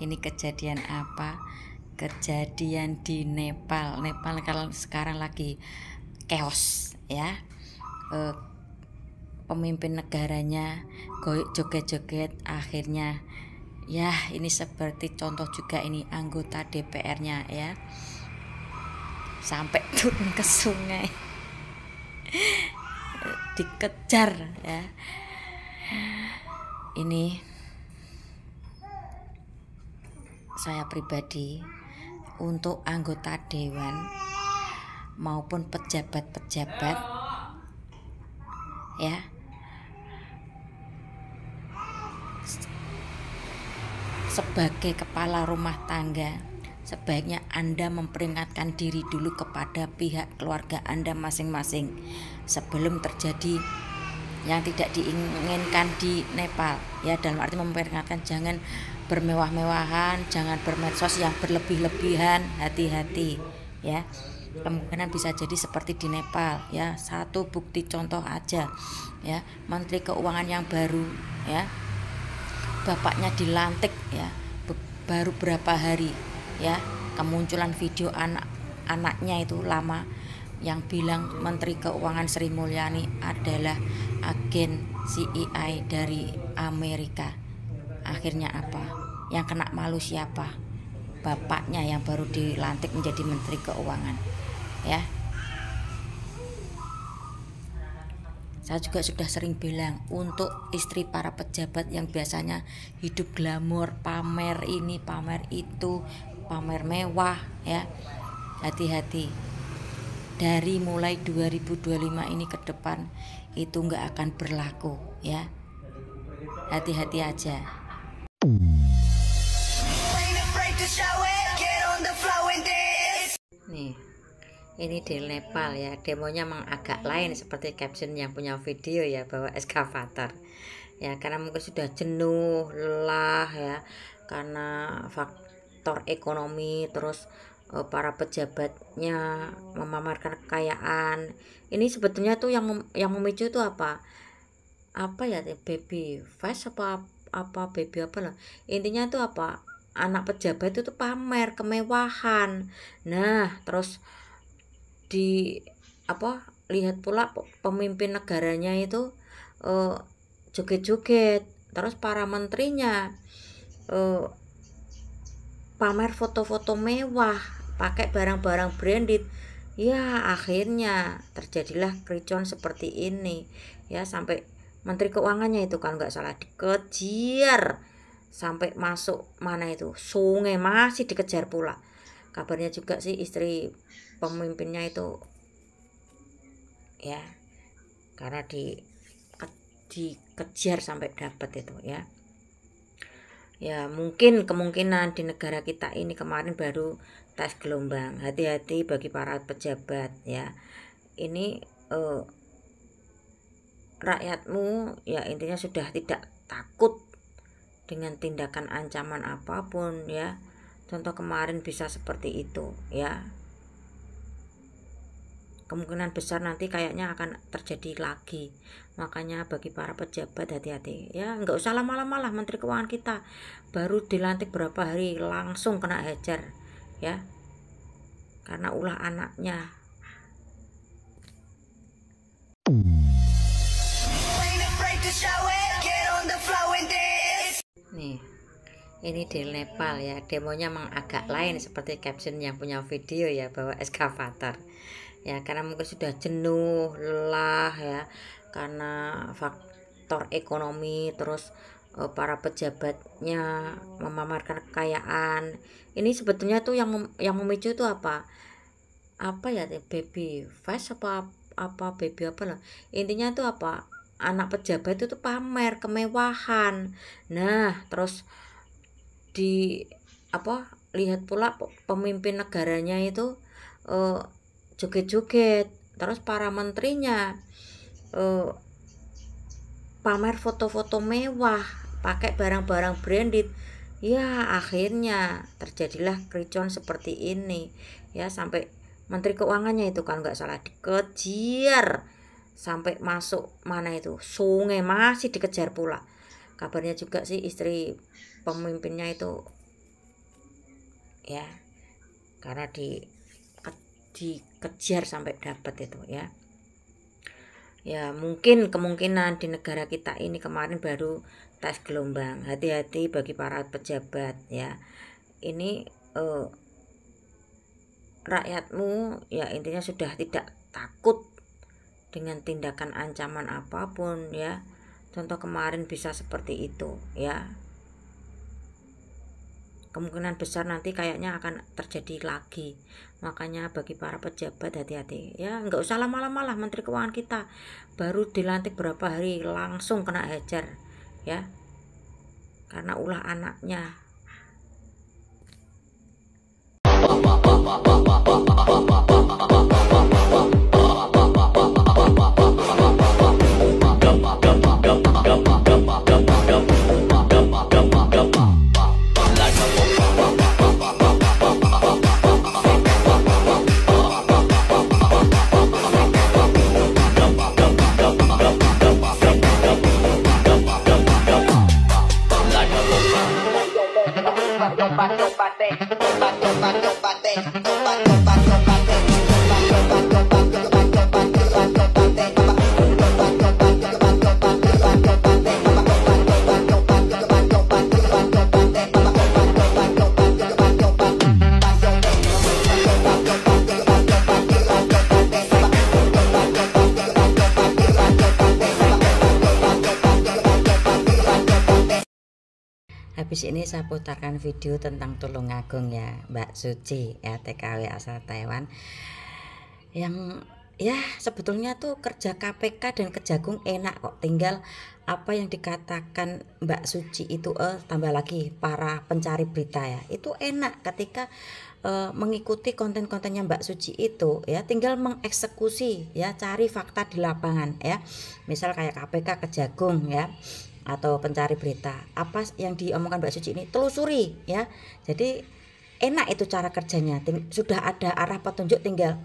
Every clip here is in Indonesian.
Ini kejadian apa? Kejadian di Nepal. Nepal kalau sekarang lagi chaos ya. Pemimpin negaranya joget-joget, akhirnya ya ini seperti contoh juga ini anggota DPR-nya ya, sampai turun ke sungai dikejar ya. Ini saya pribadi untuk anggota dewan maupun pejabat-pejabat ya, sebagai kepala rumah tangga, sebaiknya Anda memperingatkan diri dulu kepada pihak keluarga Anda masing-masing sebelum terjadi yang tidak diinginkan di Nepal ya. Dalam arti memperingatkan jangan bermewah-mewahan, jangan bermedsos yang berlebih-lebihan, hati-hati ya. Kemungkinan bisa jadi seperti di Nepal ya. Satu bukti contoh aja ya, Menteri Keuangan yang baru ya, bapaknya dilantik ya, baru berapa hari ya, kemunculan video anaknya itu lama yang bilang Menteri Keuangan Sri Mulyani adalah agen CIA dari Amerika. Akhirnya apa? Yang kena malu siapa? Bapaknya yang baru dilantik menjadi Menteri Keuangan ya. Saya juga sudah sering bilang untuk istri para pejabat yang biasanya hidup glamor, pamer ini, pamer itu, pamer mewah ya. Hati-hati. Dari mulai 2025 ini ke depan itu nggak akan berlaku ya. Hati-hati aja. Nih, ini di Nepal ya, demonya memang agak lain seperti caption yang punya video ya, bawa eskavator ya, karena mungkin sudah jenuh, lelah ya, karena faktor ekonomi, terus para pejabatnya memamerkan kekayaan. Ini sebetulnya tuh yang memicu itu apa ya, baby face apa baby apa lah, intinya tuh apa, anak pejabat itu tuh pamer kemewahan. Nah terus di lihat pula pemimpin negaranya itu joget-joget, terus para menterinya pamer foto-foto mewah, pakai barang-barang branded ya. Akhirnya terjadilah kericuan seperti ini ya, sampai Menteri Keuangannya itu kan nggak salah dikejar sampai masuk mana itu sungai, masih dikejar pula. Kabarnya juga sih istri pemimpinnya itu ya, karena dikejar sampai dapat itu ya. Ya mungkin kemungkinan di negara kita ini kemarin baru tes gelombang. Hati-hati bagi para pejabat ya. Ini rakyatmu ya intinya sudah tidak takut dengan tindakan ancaman apapun ya. Contoh kemarin bisa seperti itu ya. Kemungkinan besar nanti kayaknya akan terjadi lagi. Makanya bagi para pejabat hati-hati ya, nggak usah lama-lama lah. Menteri Keuangan kita baru dilantik berapa hari langsung kena hajar ya, karena ulah anaknya. Nih, ini di Nepal ya, demonya memang agak lain seperti caption yang punya video ya, bawa eskavator ya, karena mungkin sudah jenuh, lelah ya, karena faktor ekonomi, terus para pejabatnya memamerkan kekayaan. Ini sebetulnya tuh yang memicu itu apa ya, baby face apa baby apa lah, intinya tuh apa, anak pejabat itu tuh pamer kemewahan. Nah terus lihat pula pemimpin negaranya itu joget-joget, terus para menterinya pamer foto-foto mewah, pakai barang-barang branded ya. Akhirnya terjadilah kericuan seperti ini ya, sampai Menteri Keuangannya itu kan nggak salah dikejar sampai masuk mana itu sungai, masih dikejar pula. Kabarnya juga sih istri pemimpinnya itu ya, karena dikejar sampai dapat itu ya. Ya mungkin kemungkinan di negara kita ini kemarin baru tes gelombang. Hati-hati bagi para pejabat ya. Ini rakyatmu ya intinya sudah tidak takut dengan tindakan ancaman apapun ya. Contoh kemarin bisa seperti itu ya. Kemungkinan besar nanti kayaknya akan terjadi lagi. Makanya bagi para pejabat hati-hati ya, nggak usah lama-lama lah. Menteri Keuangan kita baru dilantik berapa hari langsung kena hajar ya, karena ulah anaknya. Habis ini saya putarkan video tentang Tulungagung ya, Mbak Suci ya, TKW asal Taiwan, yang ya sebetulnya tuh kerja KPK dan Kejagung enak kok, tinggal apa yang dikatakan Mbak Suci itu tambah lagi para pencari berita ya, itu enak ketika mengikuti konten-kontennya Mbak Suci itu ya, tinggal mengeksekusi ya, cari fakta di lapangan ya, misal kayak KPK, Kejagung ya, atau pencari berita, apa yang diomongkan Mbak Suci ini telusuri ya. Jadi enak itu cara kerjanya, sudah ada arah petunjuk, tinggal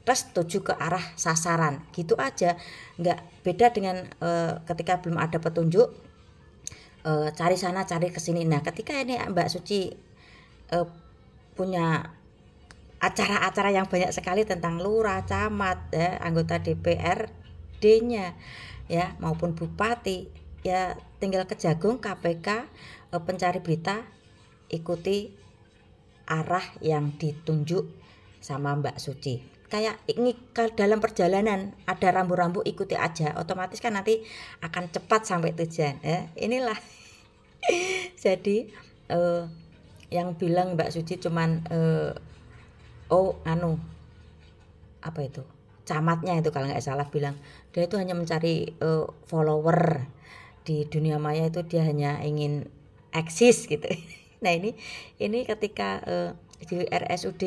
tuju ke arah sasaran gitu aja. Nggak beda dengan ketika belum ada petunjuk, cari sana cari kesini. Nah ketika ini Mbak Suci punya acara-acara yang banyak sekali tentang lurah, camat ya, anggota DPRD-nya ya, maupun bupati ya, tinggal Kejagung, KPK, pencari berita, ikuti arah yang ditunjuk sama Mbak Suci. Kayak ini dalam perjalanan ada rambu-rambu, ikuti aja, otomatis kan nanti akan cepat sampai tujuan ya. Inilah jadi yang bilang Mbak Suci cuman apa itu, camatnya itu kalau nggak salah bilang dia itu hanya mencari follower di dunia maya, itu dia hanya ingin eksis gitu. Nah ini ketika di RSUD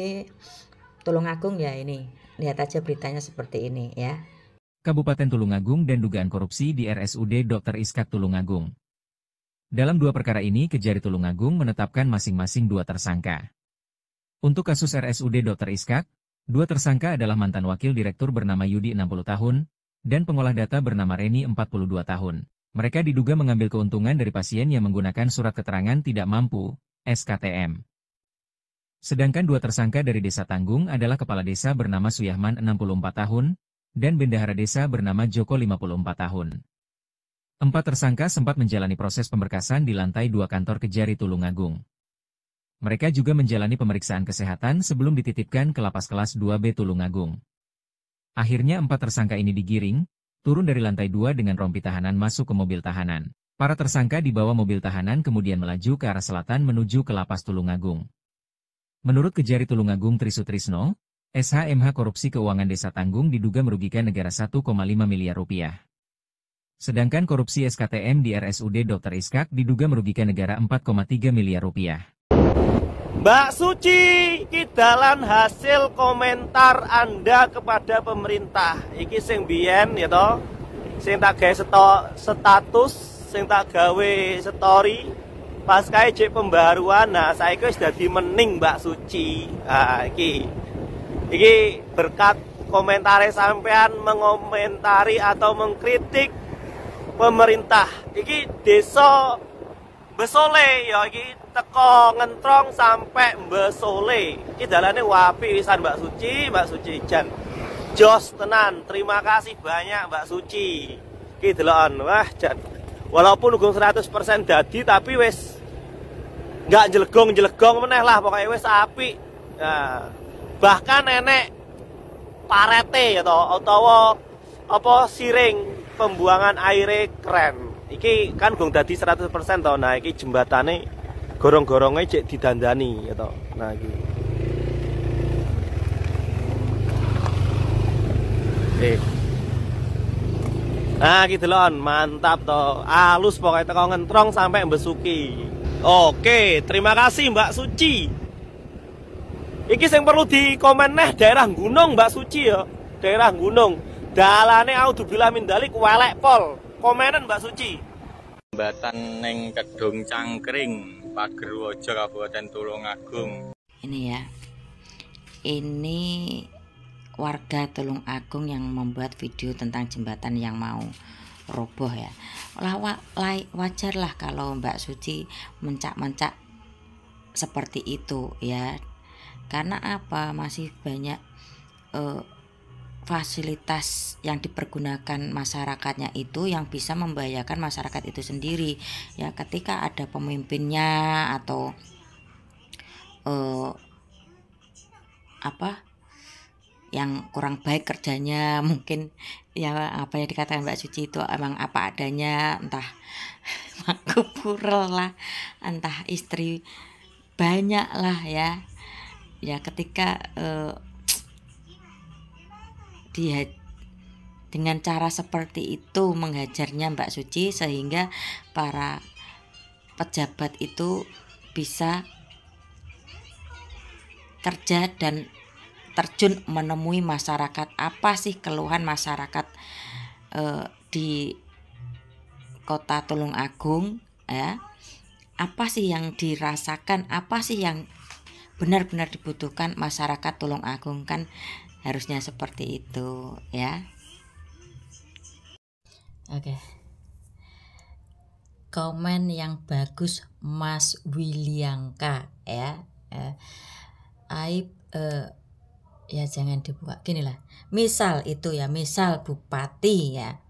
Tulungagung ya, ini lihat aja beritanya seperti ini ya. Kabupaten Tulungagung dan dugaan korupsi di RSUD Dr. Iskak Tulungagung. Dalam dua perkara ini Kejari Tulungagung menetapkan masing-masing 2 tersangka. Untuk kasus RSUD Dr. Iskak, 2 tersangka adalah mantan wakil direktur bernama Yudi 60 tahun dan pengolah data bernama Reni 42 tahun. Mereka diduga mengambil keuntungan dari pasien yang menggunakan surat keterangan tidak mampu, SKTM. Sedangkan 2 tersangka dari Desa Tanggung adalah Kepala Desa bernama Suyahman 64 tahun, dan Bendahara Desa bernama Joko 54 tahun. 4 tersangka sempat menjalani proses pemberkasan di lantai 2 kantor Kejari Tulungagung. Mereka juga menjalani pemeriksaan kesehatan sebelum dititipkan ke Lapas Kelas 2B Tulungagung. Akhirnya 4 tersangka ini digiring, turun dari lantai 2 dengan rompi tahanan masuk ke mobil tahanan. Para tersangka dibawa mobil tahanan kemudian melaju ke arah selatan menuju ke Lapas Tulungagung. Menurut Kejari Tulungagung Trisutrisno, SHMH korupsi keuangan Desa Tanggung diduga merugikan negara 1,5 miliar rupiah. Sedangkan korupsi SKTM di RSUD Dr. Iskak diduga merugikan negara 4,3 miliar rupiah. Mbak Suci, kidalan hasil komentar Anda kepada pemerintah. Iki sing biyen ya toh, sing tak gawe status, sing tak gawe story, pas kae jek pembaruan. Nah, saiki wis dadi mening Mbak Suci. Ah, iki berkat komentare sampean mengomentari atau mengkritik pemerintah. Iki desa Besole ya, iki teko Ngentrong sampai Mbesole. Iki dalane wapi wisan Mbak Suci jan. Jos tenan. Terima kasih banyak Mbak Suci. Iki deloken. Wah, jan. Walaupun ugung 100% dadi tapi wis nggak jelegong meneh lah pokoknya wis apik. Nah, bahkan nenek parete ya toh utawa apa siring pembuangan aire keren. Iki kan gong dadi 100% toh. Nah, iki jembatane gorong-gorongnya cek didandani ya toh. Nah, iki. Nah, gitu lon, mantap toh. Halus pokoknya teko Ngentrong sampai Besuki. Oke, terima kasih Mbak Suci. Iki yang perlu dikomen neh daerah gunung Mbak Suci ya. Daerah gunung. Dalane audzubillah min dalik welek pol. Komenan Mbak Suci. Jembatan neng Kedung Cangkring, Pagerwojo, Kabupaten Tulungagung. Ini ya. Ini warga Tulungagung yang membuat video tentang jembatan yang mau roboh ya. Wajar lah kalau Mbak Suci mencak-mencak seperti itu ya. Karena apa? Masih banyak fasilitas yang dipergunakan masyarakatnya itu yang bisa membahayakan masyarakat itu sendiri ya, ketika ada pemimpinnya atau yang kurang baik kerjanya, mungkin ya apa yang dikatakan Mbak Suci itu emang apa adanya, entah makupurel lah, entah istri banyak lah ya ketika dia dengan cara seperti itu menghajarnya Mbak Suci sehingga para pejabat itu bisa kerja dan terjun menemui masyarakat. Apa sih keluhan masyarakat di Kota Tulungagung ya? Apa sih yang dirasakan? Apa sih yang benar-benar dibutuhkan masyarakat Tulungagung? Kan harusnya seperti itu ya. Oke. Komen yang bagus Mas Williangka ya. Aib ya jangan dibuka, gini lah, misal itu ya, misal bupati ya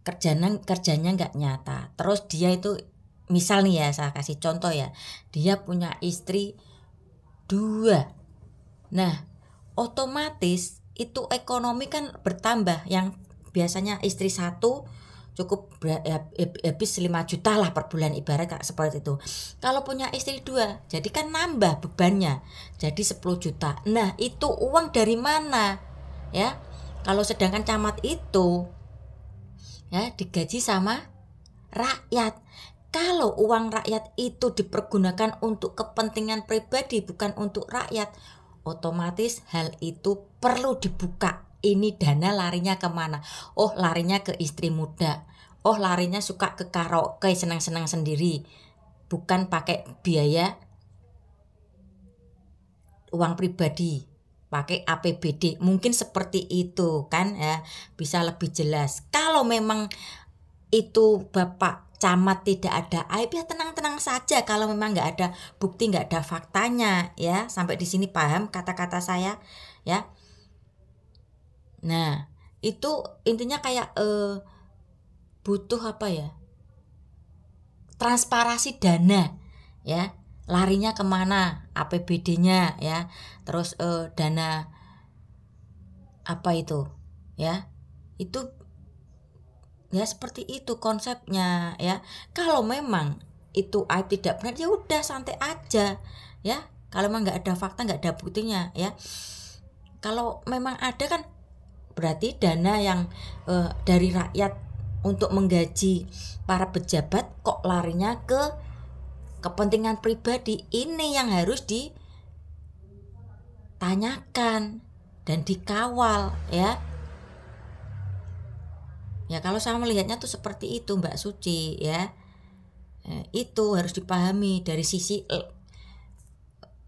kerjanya nggak nyata, terus dia itu misal nih ya, saya kasih contoh ya, dia punya istri 2, nah otomatis itu ekonomi kan bertambah, yang biasanya istri 1 cukup habis 5 juta lah per bulan, ibarat seperti itu. Kalau punya istri 2, jadi kan nambah bebannya jadi 10 juta. Nah itu uang dari mana ya? Kalau sedangkan camat itu ya digaji sama rakyat. Kalau uang rakyat itu dipergunakan untuk kepentingan pribadi bukan untuk rakyat, otomatis hal itu perlu dibuka. Ini dana larinya kemana? Oh larinya ke istri muda. Oh larinya suka ke karaoke, senang-senang sendiri. Bukan pakai biaya uang pribadi, pakai APBD. Mungkin seperti itu kan ya, bisa lebih jelas. Kalau memang itu Bapak Camat tidak ada aib ya tenang-tenang saja. Kalau memang nggak ada bukti, nggak ada faktanya ya. Sampai di sini paham kata-kata saya ya. Nah, itu intinya kayak butuh apa ya? Transparansi dana ya. Larinya kemana? APBD-nya ya. Terus dana apa itu? Ya. Itu ya seperti itu konsepnya ya. Kalau memang itu aib tidak benar ya udah santai aja ya. Kalau memang nggak ada fakta, nggak ada buktinya ya. Kalau memang ada kan berarti dana yang dari rakyat untuk menggaji para pejabat kok larinya ke kepentingan pribadi. Ini yang harus ditanyakan dan dikawal ya. Ya kalau saya melihatnya tuh seperti itu Mbak Suci ya. Itu harus dipahami dari sisi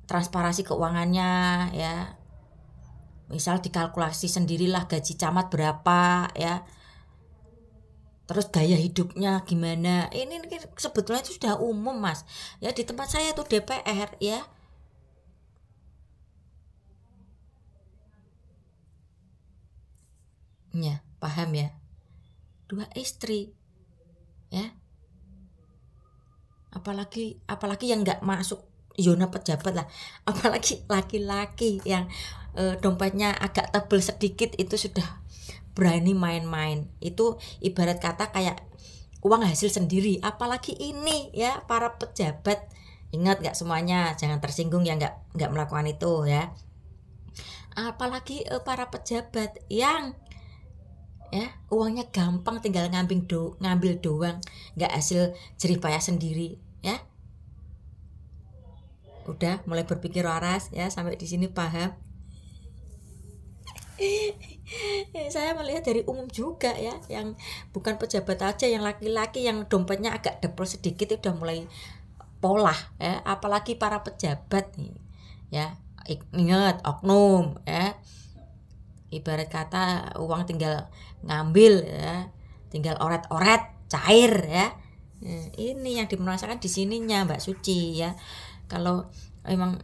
transparansi keuangannya ya. Misal dikalkulasi sendirilah gaji camat berapa ya. terus gaya hidupnya gimana, ini sebetulnya itu sudah umum Mas ya, di tempat saya itu DPR ya. Ya paham ya, 2 istri ya, apalagi yang nggak masuk zona pejabat lah, apalagi laki-laki yang dompetnya agak tebel sedikit itu sudah berani main-main. Itu ibarat kata kayak uang hasil sendiri, apalagi ini ya para pejabat. Ingat nggak semuanya, jangan tersinggung ya, nggak melakukan itu ya. Apalagi para pejabat yang ya uangnya gampang, tinggal ngambil doang, nggak hasil jerih payah sendiri ya. Udah mulai berpikir waras ya, sampai di sini paham. Saya melihat dari umum juga ya, yang bukan pejabat aja, yang laki-laki yang dompetnya agak debel sedikit itu udah mulai pola ya, apalagi para pejabat nih ya. Ingat oknum ya, ibarat kata uang tinggal ngambil ya, tinggal oret-oret cair ya. Ini yang dimerasakan di sininya Mbak Suci ya. Kalau memang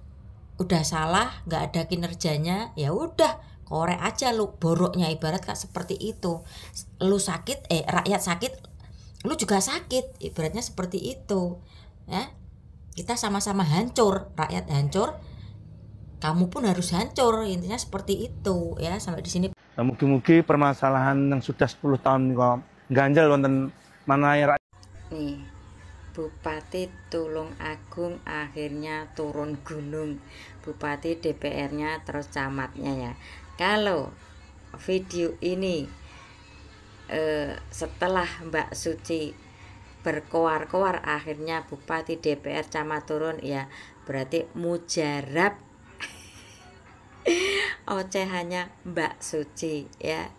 udah salah, nggak ada kinerjanya, ya udah korek aja lu boroknya, ibarat kan seperti itu. Lu sakit, rakyat sakit, lu juga sakit, ibaratnya seperti itu ya. Kita sama-sama hancur, rakyat hancur, kamu pun harus hancur, intinya seperti itu ya. Sampai di sini. Mugi-mugi permasalahan yang sudah 10 tahun kok ganjal wonten manaya nih, Bupati Tulungagung akhirnya turun gunung, Bupati, DPR-nya, terus camatnya ya. Kalau video ini setelah Mbak Suci berkoar-koar akhirnya Bupati, DPR, camat turun, ya berarti mujarab ocehannya Mbak Suci ya.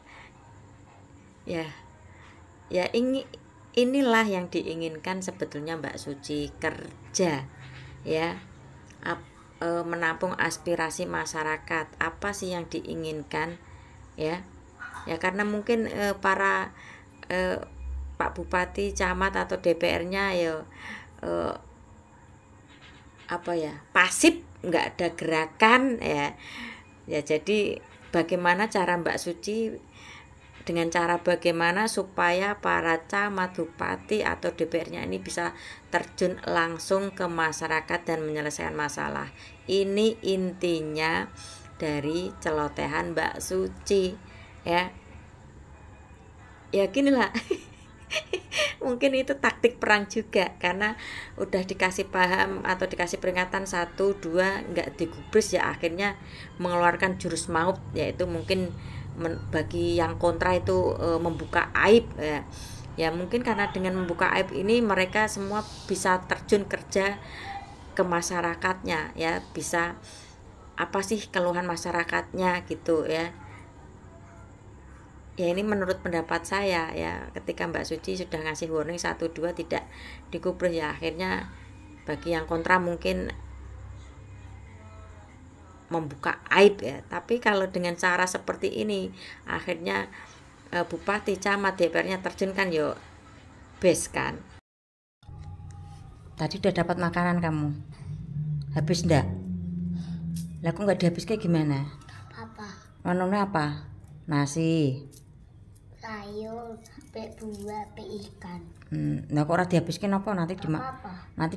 Inilah yang diinginkan sebetulnya Mbak Suci, kerja ya, menampung aspirasi masyarakat. Apa sih yang diinginkan ya? Ya karena mungkin para Pak Bupati, camat atau DPR-nya ya pasif, nggak ada gerakan ya. Ya jadi bagaimana cara Mbak Suci, dengan cara bagaimana supaya para camat, bupati atau DPR-nya ini bisa terjun langsung ke masyarakat dan menyelesaikan masalah. Ini intinya dari celotehan Mbak Suci ya. Ya gini lah. Mungkin itu taktik perang juga, karena udah dikasih paham atau dikasih peringatan 1, 2 nggak digubris ya, akhirnya mengeluarkan jurus maut, yaitu mungkin bagi yang kontra itu membuka aib ya. Ya mungkin karena dengan membuka aib ini mereka semua bisa terjun kerja ke masyarakatnya ya, bisa apa sih keluhan masyarakatnya gitu ya. Ya ini menurut pendapat saya ya, ketika Mbak Suci sudah ngasih warning 1, 2 tidak digubris ya, akhirnya bagi yang kontra mungkin membuka aib ya. Tapi kalau dengan cara seperti ini akhirnya bupati, camat, DPR-nya terjun kan yo best kan. Tadi udah dapat makanan kamu? Habis ndak? Lah kok nggak dihabis kayak gimana? Apa? Menunya apa? Nasi, Sayur, sampai buah, sampai ikan. Nah kok ora dihabiskin apa? Nanti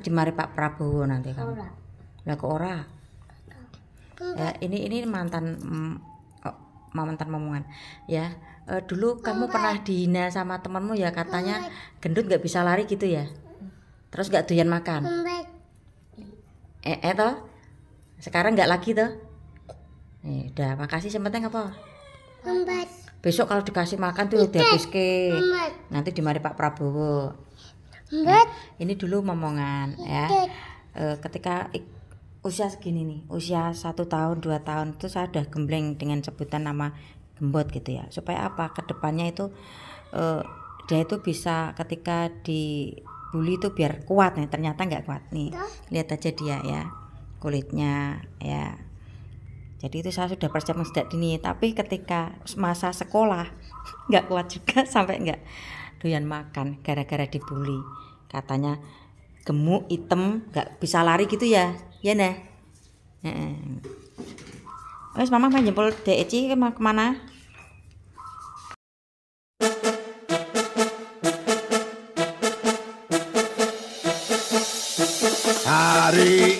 dimari Pak Prabowo nanti kamu. Ora. Lah kok ora? Ini mantan momongan ya. Dulu kamu pernah dihina sama temanmu ya, katanya gendut nggak bisa lari gitu ya, terus nggak doyan makan. Toh sekarang nggak lagi toh. Udah, makasih. Sementing apa? Besok kalau dikasih makan tuh dihabiske, nanti dimari Pak Prabowo. Ini dulu momongan ya. Ketika usia segini nih, usia 1 tahun 2 tahun itu saya udah gembleng dengan sebutan nama gembot gitu ya, supaya apa, kedepannya itu dia itu bisa ketika dibully itu biar kuat nih. Ternyata nggak kuat nih, lihat aja dia ya, kulitnya ya. Jadi itu saya sudah persiapkan sejak dini, tapi ketika masa sekolah nggak kuat juga, sampai nggak doyan makan gara-gara dibully. Katanya gemuk, hitam, gak bisa lari gitu ya. Ya nah. Wes mama main jempol Dek Eci kemana? Hari